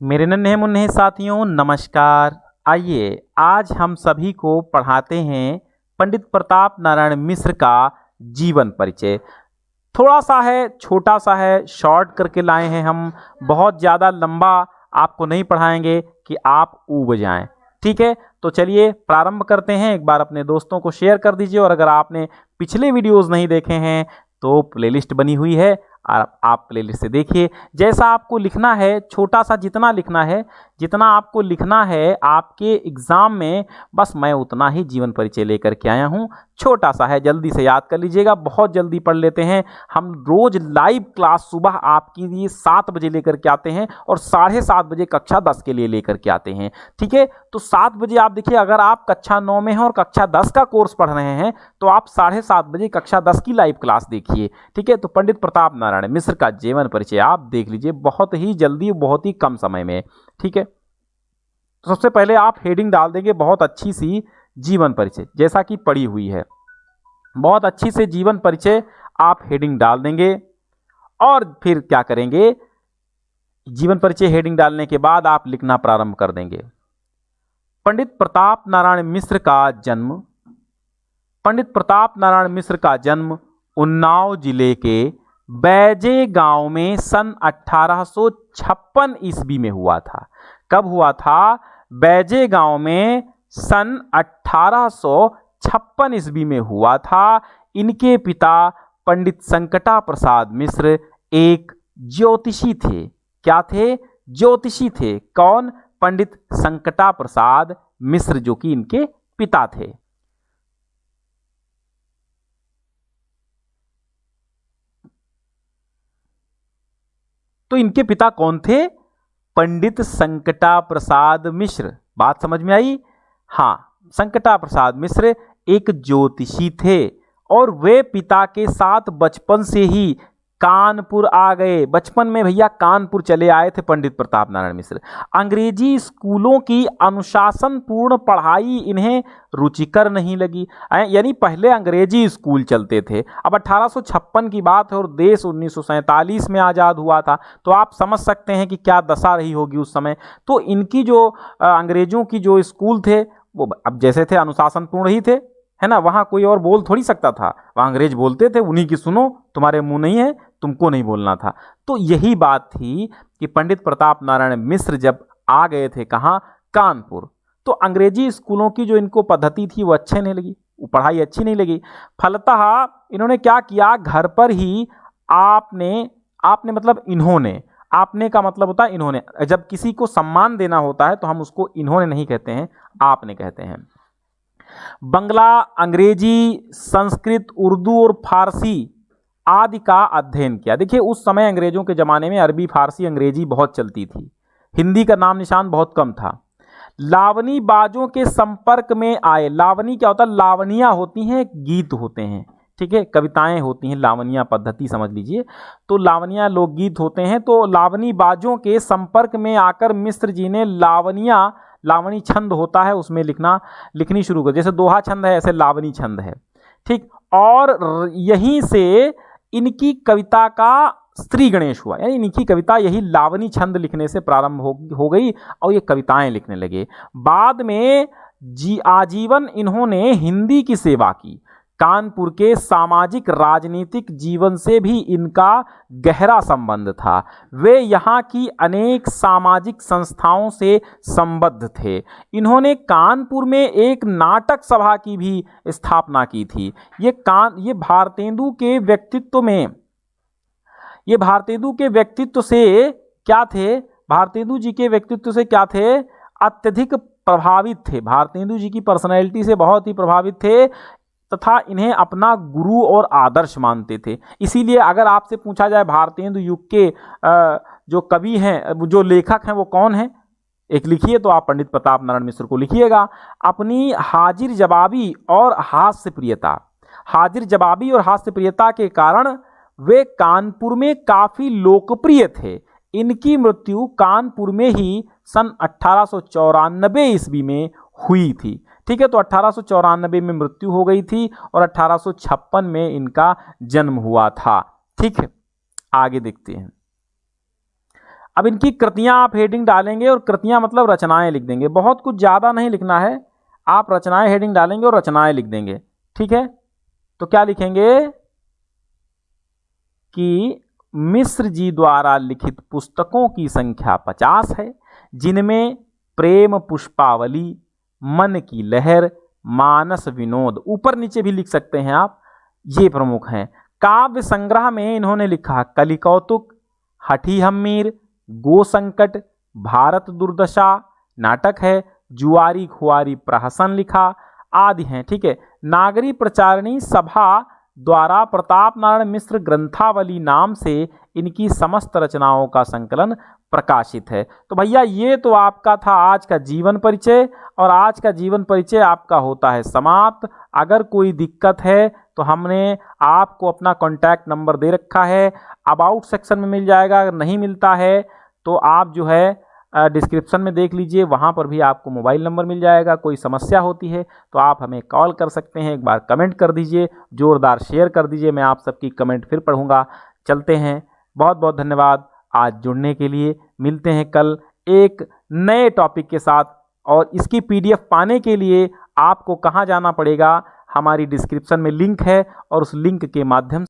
मेरे नन्हे मुन्ने साथियों नमस्कार। आइए आज हम सभी को पढ़ाते हैं पंडित प्रताप नारायण मिश्र का जीवन परिचय। थोड़ा सा है, छोटा सा है, शॉर्ट करके लाए हैं हम। बहुत ज़्यादा लंबा आपको नहीं पढ़ाएंगे कि आप ऊब जाएं। ठीक है, तो चलिए प्रारंभ करते हैं। एक बार अपने दोस्तों को शेयर कर दीजिए और अगर आपने पिछले वीडियोस नहीं देखे हैं तो प्लेलिस्ट बनी हुई है, आप प्लेलिस्ट से देखिए। जैसा आपको लिखना है, छोटा सा जितना लिखना है, जितना आपको लिखना है आपके एग्ज़ाम में, बस मैं उतना ही जीवन परिचय लेकर के आया हूँ। छोटा सा है, जल्दी से याद कर लीजिएगा। बहुत जल्दी पढ़ लेते हैं। हम रोज़ लाइव क्लास सुबह आपके लिए 7 बजे लेकर के आते हैं और 7:30 बजे कक्षा 10 के लिए लेकर के आते हैं। ठीक है, तो 7 बजे आप देखिए, अगर आप कक्षा 9 में हैं और कक्षा 10 का कोर्स पढ़ रहे हैं तो आप 7:30 बजे कक्षा 10 की लाइव क्लास देखिए। ठीक है, तो पंडित प्रताप नारायण मिश्र का जीवन परिचय आप देख लीजिए, बहुत ही जल्दी, बहुत ही कम समय में। ठीक है, तो सबसे पहले आप हेडिंग डाल देंगे बहुत अच्छी सी, जीवन परिचय, जैसा कि पड़ी हुई है। बहुत अच्छी से जीवन परिचय आप हेडिंग डाल देंगे और फिर क्या करेंगे, जीवन परिचय हेडिंग डालने के बाद आप लिखना प्रारंभ कर देंगे। पंडित प्रताप नारायण मिश्र का जन्म। पंडित प्रताप नारायण मिश्र का जन्म उन्नाव जिले के बैजे गांव में सन 1856 ईस्वी में हुआ था। कब हुआ था? बैजे गांव में सन 1856 ईस्वी में हुआ था। इनके पिता पंडित संकटा प्रसाद मिश्र एक ज्योतिषी थे। क्या थे? ज्योतिषी थे। कौन? पंडित संकटा प्रसाद मिश्र, जो कि इनके पिता थे। तो इनके पिता कौन थे? पंडित संकटा प्रसाद मिश्र। बात समझ में आई? हाँ, संकटा प्रसाद मिश्र एक ज्योतिषी थे और वे पिता के साथ बचपन से ही कानपुर आ गए। बचपन में भैया कानपुर चले आए थे पंडित प्रताप नारायण मिश्र। अंग्रेजी स्कूलों की अनुशासनपूर्ण पढ़ाई इन्हें रुचिकर नहीं लगी। यानी पहले अंग्रेजी स्कूल चलते थे। अब 1856 की बात है और देश 1947 में आज़ाद हुआ था, तो आप समझ सकते हैं कि क्या दशा रही होगी उस समय। तो इनकी जो अंग्रेजों की जो स्कूल थे वो अब जैसे थे अनुशासनपूर्ण ही थे, है ना। वहाँ कोई और बोल थोड़ी सकता था, वहाँ अंग्रेज बोलते थे, उन्हीं की सुनो, तुम्हारे मुंह नहीं है, तुमको नहीं बोलना था। तो यही बात थी कि पंडित प्रताप नारायण मिश्र जब आ गए थे कहाँ? कानपुर। तो अंग्रेजी स्कूलों की जो इनको पद्धति थी वो अच्छे नहीं लगी, वो पढ़ाई अच्छी नहीं लगी। फलतः इन्होंने क्या किया, घर पर ही आपने मतलब इन्होंने, आपने का मतलब होता है इन्होंने। जब किसी को सम्मान देना होता है तो हम उसको इन्होंने नहीं कहते हैं, आपने कहते हैं। बंगला, अंग्रेजी, संस्कृत, उर्दू और फारसी आदि का अध्ययन किया। देखिए उस समय अंग्रेजों के ज़माने में अरबी, फारसी, अंग्रेजी बहुत चलती थी। हिंदी का नाम निशान बहुत कम था। लावनी बाजों के संपर्क में आए। लावनी क्या होता है? लावनियाँ होती हैं, गीत होते हैं। ठीक है, कविताएं होती हैं, लावनिया पद्धति समझ लीजिए। तो लावनिया लोकगीत होते हैं। तो लावनी बाजों के संपर्क में आकर मिश्र जी ने लावनी छंद होता है उसमें लिखनी शुरू कर। जैसे दोहा छंद है ऐसे लावनी छंद है। ठीक, और यहीं से इनकी कविता का स्त्री गणेश हुआ। यानी इनकी कविता यही लावनी छंद लिखने से प्रारंभ हो गई और ये कविताएं लिखने लगे। बाद में आजीवन इन्होंने हिंदी की सेवा की। कानपुर के सामाजिक राजनीतिक जीवन से भी इनका गहरा संबंध था। वे यहाँ की अनेक सामाजिक संस्थाओं से संबद्ध थे। इन्होंने कानपुर में एक नाटक सभा की भी स्थापना की थी। ये भारतेंदु के व्यक्तित्व से क्या थे? भारतेंदु जी के व्यक्तित्व से क्या थे? अत्यधिक प्रभावित थे। भारतेंदु जी की पर्सनैलिटी से बहुत ही प्रभावित थे तथा इन्हें अपना गुरु और आदर्श मानते थे। इसीलिए अगर आपसे पूछा जाए भारतेंदु युग के जो कवि हैं, जो लेखक हैं, वो कौन हैं, एक लिखिए, तो आप पंडित प्रताप नारायण मिश्र को लिखिएगा। अपनी हाजिर जवाबी और हास्य प्रियता के कारण वे कानपुर में काफ़ी लोकप्रिय थे। इनकी मृत्यु कानपुर में ही सन 1894 ईस्वी में हुई थी। ठीक है, तो 1894 में मृत्यु हो गई थी और 1856 में इनका जन्म हुआ था। ठीक है, आगे देखते हैं। अब इनकी कृतियां आप हेडिंग डालेंगे और कृतियां मतलब रचनाएं लिख देंगे, बहुत कुछ ज़्यादा नहीं लिखना है, आप रचनाएं हेडिंग डालेंगे और रचनाएं लिख देंगे। ठीक है, तो क्या लिखेंगे कि मिश्र जी द्वारा लिखित पुस्तकों की संख्या 50 है, जिनमें प्रेम पुष्पावली, मन की लहर, मानस विनोद, ऊपर नीचे भी लिख सकते हैं आप, ये प्रमुख हैं। काव्य संग्रह में इन्होंने लिखा कलि कौतुक, हठी हम्मीर, गो संकट, भारत दुर्दशा नाटक है, जुआरी खुआरी प्रहसन लिखा आदि हैं। ठीक है, नागरी प्रचारणी सभा द्वारा प्रताप नारायण मिश्र ग्रंथावली नाम से इनकी समस्त रचनाओं का संकलन प्रकाशित है। तो भैया ये तो आपका था आज का जीवन परिचय, और आज का जीवन परिचय आपका होता है समाप्त। अगर कोई दिक्कत है तो हमने आपको अपना कॉन्टैक्ट नंबर दे रखा है, अबाउट सेक्शन में मिल जाएगा, अगर नहीं मिलता है तो आप जो है डिस्क्रिप्शन में देख लीजिए, वहाँ पर भी आपको मोबाइल नंबर मिल जाएगा। कोई समस्या होती है तो आप हमें कॉल कर सकते हैं, एक बार कमेंट कर दीजिए, जोरदार शेयर कर दीजिए, मैं आप सबकी कमेंट फिर पढ़ूंगा। चलते हैं, बहुत बहुत धन्यवाद आज जुड़ने के लिए। मिलते हैं कल एक नए टॉपिक के साथ, और इसकी PDF पाने के लिए आपको कहाँ जाना पड़ेगा, हमारी डिस्क्रिप्शन में लिंक है, और उस लिंक के माध्यम